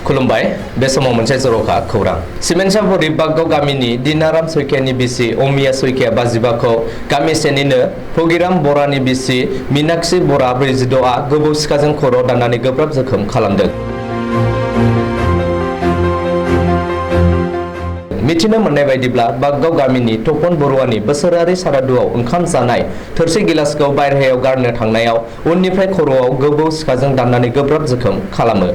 खुलुमबाय बे समाव मोनसे जर'खा खौरां सिमेन्टसापरि बागगाव गामिनि दिनाराम सैकियानि बिसि अमिया सैकिया 55खौ गामिसेनिनो भगिराम बरानि बिसि मीनाक्षी बरा 46आ गोबौ सिखाजों खर' दाननानै गोब्राब जखम खालामदों। मिथिनो मोननाय बायदिब्ला बागगाव गामिनि तपन बरुवानि बोसोरारि सारादुआव ओंखाम जानाय थोरसि गिलासखौ बायह्रायाव गारनो थांनायाव उननिफ्राय खर'आव गोबौ सिखाजों दाननानै गोब्राब जखम खालामो।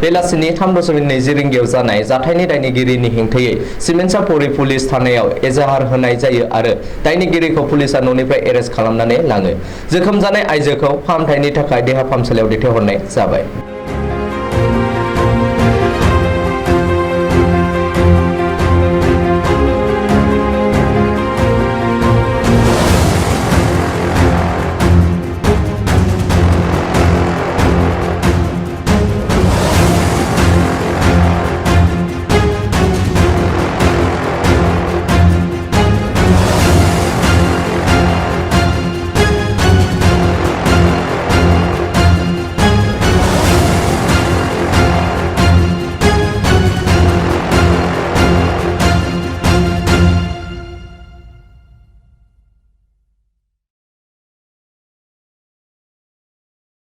बेलासिनि 3:20 रिंगायाव जानाय जाथायनि दायनिगिरिनि हेंथायै सिमेन्टसापरि पुलिस थानायाव एजाहार होनाय जायो आरो दायनिगिरिखौ पुलिसा न'निफ्राय एरेस्ट खालामनानै लाङो। जोखोम जानाय आइजोखौ फाहामथायनि थाखाय देहा फाहामसालियाव दैथायहरनाय जाबाय।